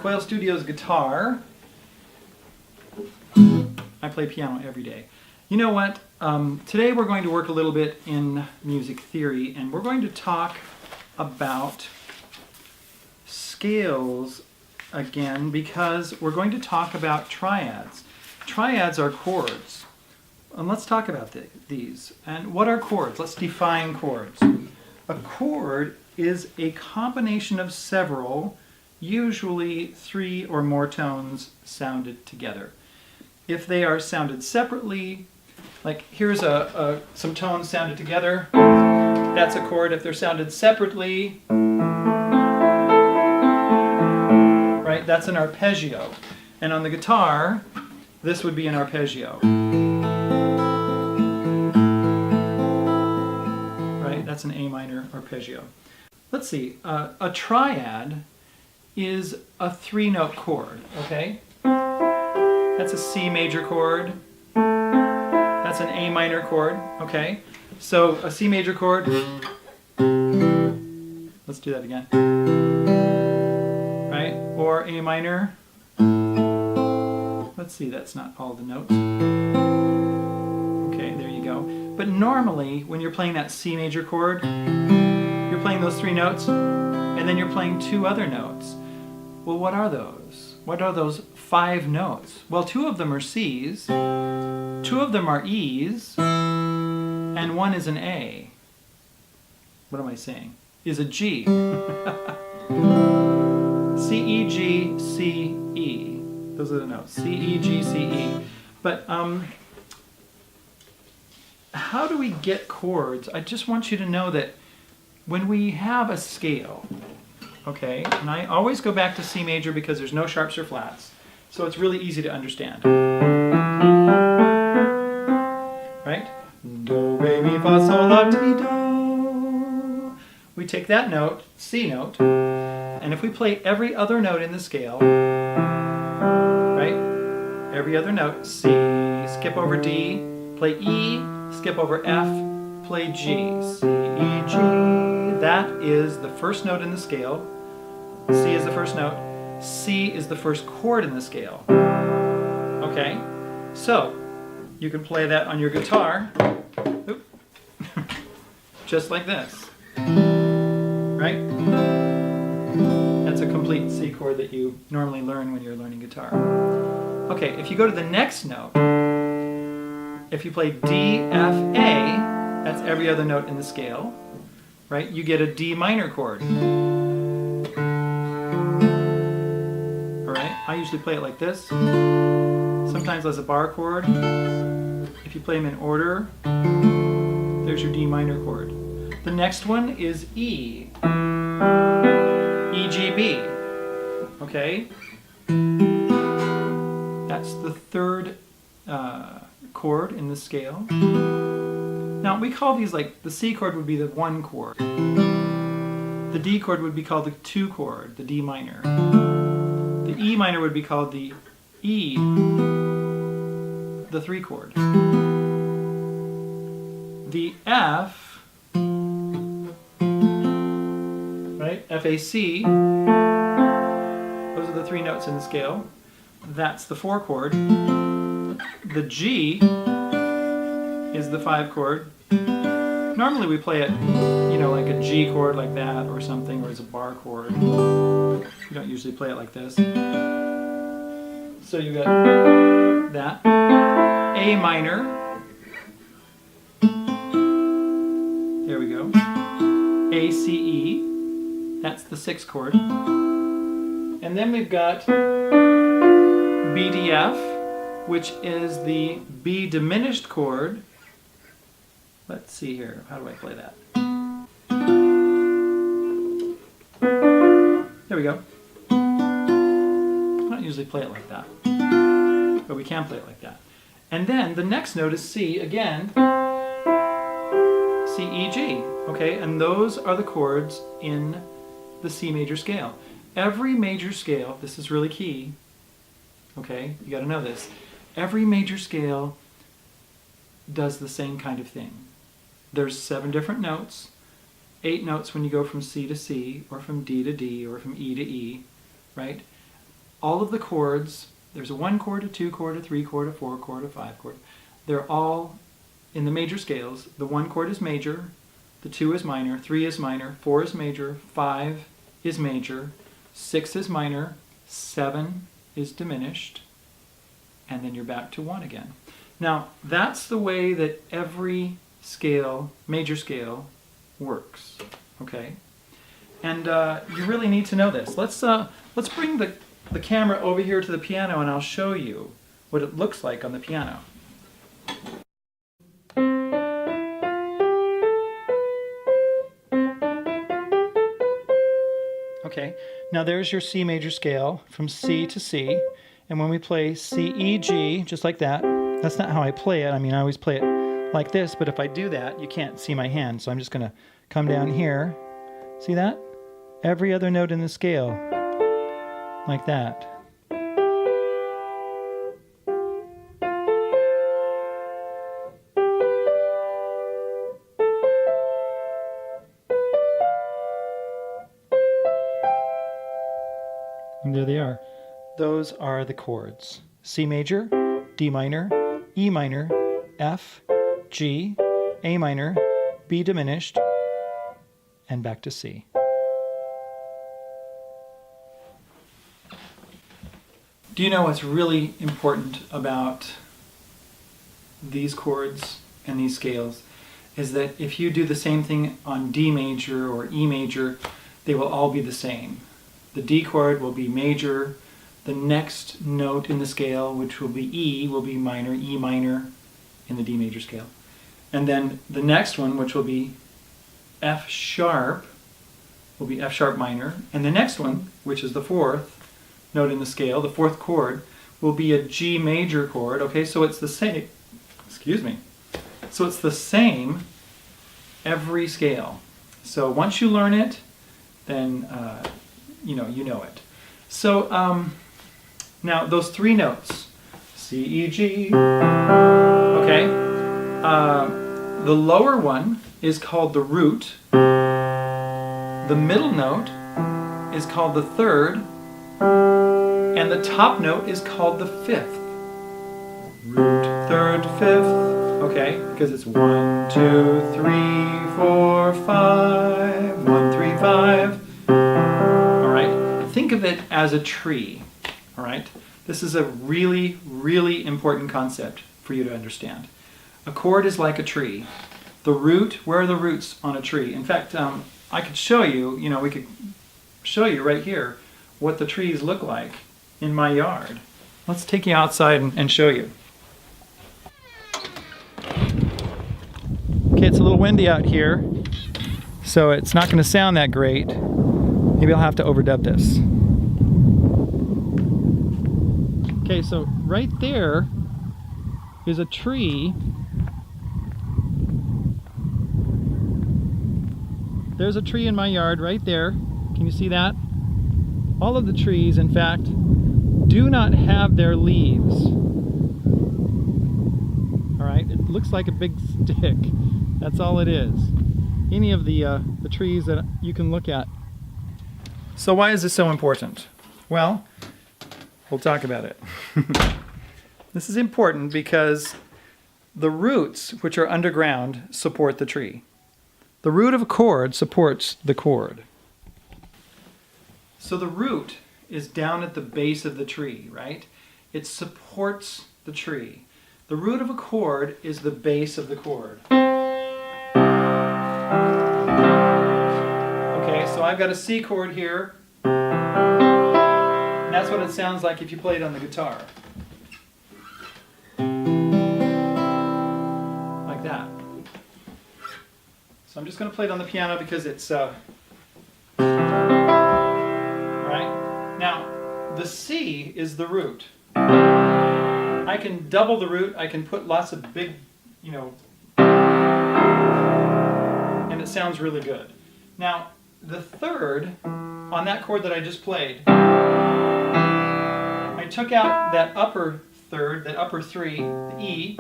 Quail Studios guitar. I play piano every day. You know what? Today we're going to work a little bit in music theory, and we're going to talk about scales again, because we're going to talk about triads. Triads are chords. And let's talk about these. And what are chords? Let's define chords. A chord is a combination of several, usually 3 or more tones sounded together. If they are sounded separately, like here's some tones sounded together, that's a chord. If they're sounded separately, right, that's an arpeggio. And on the guitar, this would be an arpeggio. Right, that's an A minor arpeggio. Let's see, a triad is a 3-note chord, okay? That's a C major chord. That's an A minor chord, okay? So a C major chord. Let's do that again. Right? Or A minor. Let's see, that's not all the notes. Okay, there you go. But normally, when you're playing that C major chord, you're playing those 3 notes, and then you're playing 2 other notes. Well, what are those? What are those 5 notes? Well, 2 of them are C's, 2 of them are E's, and 1 is an A. What am I saying? Is a G. C, E, G, C, E. Those are the notes. C, E, G, C, E. But how do we get chords? I just want you to know that when we have a scale, okay, and I always go back to C major because there's no sharps or flats, so it's really easy to understand. Right? Do, re, mi, fa, sol, la, ti, do. We take that note, C note, and if we play every other note in the scale, right? Every other note, C, skip over D, play E, skip over F, play G, C, E, G. That is the first note in the scale. C is the first note. C is the first chord in the scale. Okay? So, you can play that on your guitar. Oop. Just like this. Right? That's a complete C chord that you normally learn when you're learning guitar. Okay, if you go to the next note, if you play D, F, A, that's every other note in the scale, right? You get a D minor chord. Alright, I usually play it like this. Sometimes as a bar chord. If you play them in order, there's your D minor chord. The next one is E. E, G, B. Okay? That's the 3rd chord in the scale. Now we call these, like, the C chord would be the 1 chord. The D chord would be called the 2 chord, the D minor. The E minor would be called the E, the 3 chord. The F, right, F-A-C, those are the 3 notes in the scale. That's the 4 chord. The G is the 5 chord. Normally we play it, you know, like a G chord like that or something, or as a bar chord. You don't usually play it like this. So you got that. A minor. There we go. A, C, E. That's the 6th chord. And then we've got B, D, F, which is the B diminished chord. Let's see here, how do I play that? There we go. I don't usually play it like that, but we can play it like that. And then the next note is C again, C, E, G, okay? And those are the chords in the C major scale. Every major scale, this is really key, okay? You gotta know this. Every major scale does the same kind of thing. There's 7 different notes, 8 notes when you go from C to C, or from D to D, or from E to E, right? all of the chords, there's a 1 chord, a 2 chord, a 3 chord, a 4 chord, a 5 chord. They're all in the major scales. The 1 chord is major, the 2 is minor, 3 is minor, 4 is major, 5 is major, 6 is minor, 7 is diminished, and then you're back to 1 again. Now, that's the way that every scale, major scale, works, okay? And you really need to know this. Let's bring the camera over here to the piano and I'll show you what it looks like on the piano. Okay, now there's your C major scale from C to C, and when we play C, E, G, just like that, that's not how I play it. I mean, I always play it like this, but if I do that, you can't see my hand, so I'm just going to come down here. See that? Every other note in the scale, like that. And there they are. Those are the chords. C major, D minor, E minor, F, G, A minor, B diminished, and back to C. Do you know what's really important about these chords and these scales? Is that if you do the same thing on D major or E major, they will all be the same. The D chord will be major. The next note in the scale, which will be E, will be minor, E minor in the D major scale. And then the next one, which will be F sharp, will be F sharp minor. And the next one, which is the fourth note in the scale, the fourth chord, will be a G major chord. Okay, so it's the same, excuse me. So it's the same every scale. So once you learn it, then you know it. So now those 3 notes, C, E, G, okay, the lower one is called the root, the middle note is called the third, and the top note is called the fifth. Root, third, fifth, okay, because it's 1, 2, 3, 4, 5, 1, 3, 5. Think of it as a tree, all right? This is a really, really important concept for you to understand. A chord is like a tree. The root, where are the roots on a tree? In fact, I could show you, we could show you right here what the trees look like in my yard. Let's take you outside and show you. Okay, it's a little windy out here, so it's not going to sound that great. Maybe I'll have to overdub this. Okay, so right there is a tree. There's a tree in my yard right there. Can you see that? All of the trees, in fact, do not have their leaves. All right, it looks like a big stick. That's all it is. Any of the trees that you can look at. So why is this so important? Well, we'll talk about it. This is important because the roots, which are underground, support the tree. The root of a chord supports the chord. So the root is down at the base of the tree, right? It supports the tree. The root of a chord is the base of the chord. Okay, so I've got a C chord here. And that's what it sounds like if you play it on the guitar. Like that. So I'm just going to play it on the piano because it's right? Now, the C is the root. I can double the root. I can put lots of big, and it sounds really good. Now, the third, on that chord that I just played, I took out that upper third, that upper 3, the E,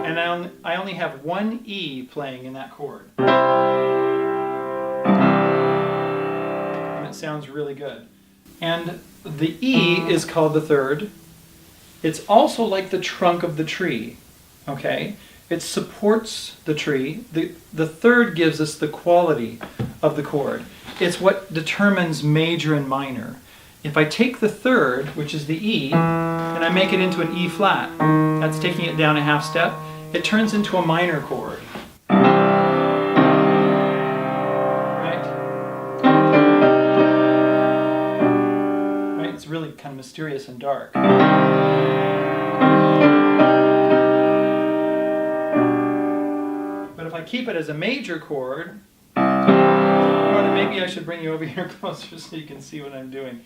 and I only have one E playing in that chord. And it sounds really good. And the E is called the third. It's also like the trunk of the tree, okay? It supports the tree. The third gives us the quality of the chord. It's what determines major and minor. If I take the third, which is the E, and I make it into an E flat, that's taking it down a half step, it turns into a minor chord. Right? Right? It's really kind of mysterious and dark. But if I keep it as a major chord, maybe I should bring you over here closer so you can see what I'm doing.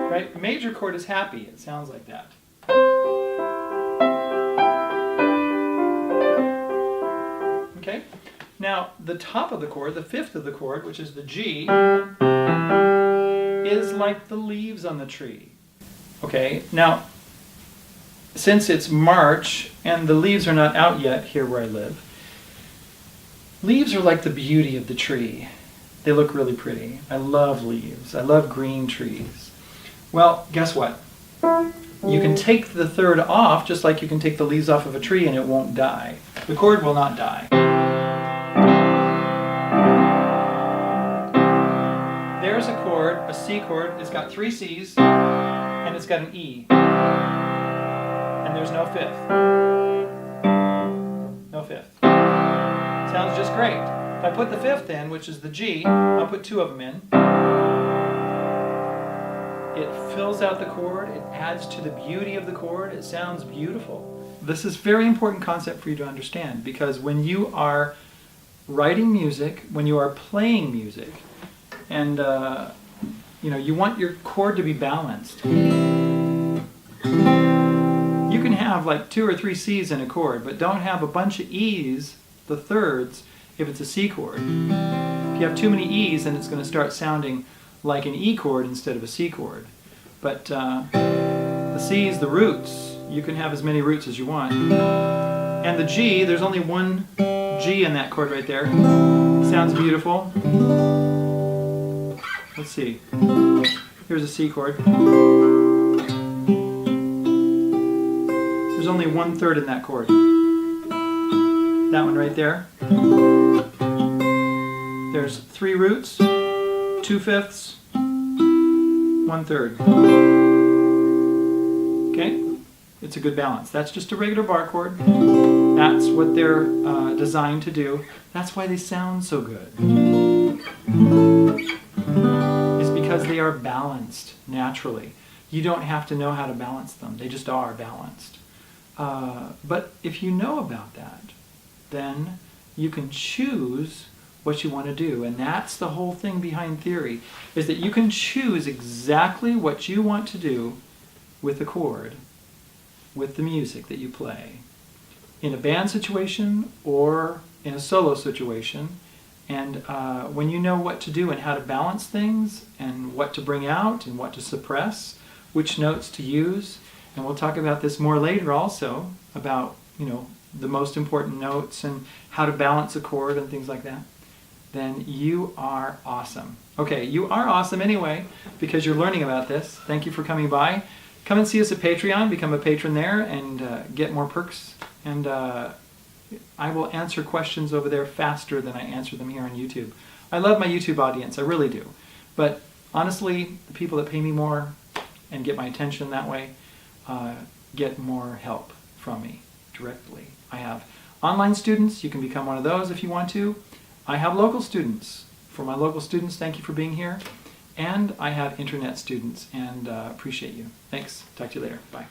Right? A major chord is happy. It sounds like that. Okay? Now, the top of the chord, the fifth of the chord, which is the G, is like the leaves on the tree. Okay, now since it's March and the leaves are not out yet here where I live, leaves are like the beauty of the tree. They look really pretty. I love leaves. I love green trees. Well, guess what? You can take the third off just like you can take the leaves off of a tree and it won't die. The chord will not die. There's a chord, a C chord. It's got 3 C's and it's got an E. And there's no fifth. No fifth. Sounds just great. If I put the fifth in, which is the G, I'll put 2 of them in. It fills out the chord. It adds to the beauty of the chord. It sounds beautiful. This is a very important concept for you to understand because when you are writing music, when you are playing music, and you want your chord to be balanced. You can have like 2 or 3 C's in a chord, but don't have a bunch of E's, the thirds, if it's a C chord. If you have too many E's, then it's going to start sounding like an E chord instead of a C chord. But the C's, the roots, you can have as many roots as you want. And the G, there's only one G in that chord right there. Sounds beautiful. Let's see. Here's a C chord. There's only 1/3 in that chord. That one right there. There's 3 roots, 2 fifths, 1/3. Okay? It's a good balance. That's just a regular bar chord. That's what they're designed to do. That's why they sound so good. It's because they are balanced naturally. You don't have to know how to balance them. They just are balanced. But if you know about that, then you can choose what you want to do. And that's the whole thing behind theory, is that you can choose exactly what you want to do with the chord, with the music that you play, in a band situation or in a solo situation. And when you know what to do and how to balance things and what to bring out and what to suppress, which notes to use, and we'll talk about this more later also, about the most important notes and how to balance a chord and things like that, then you are awesome. Okay, you are awesome anyway because you're learning about this. Thank you for coming by. Come and see us at Patreon, become a patron there, and get more perks. And I will answer questions over there faster than I answer them here on YouTube. I love my YouTube audience, I really do. But honestly, the people that pay me more and get my attention that way get more help from me directly. I have online students, you can become one of those if you want to. I have local students. For my local students, thank you for being here. And I have internet students, and appreciate you. Thanks. Talk to you later. Bye.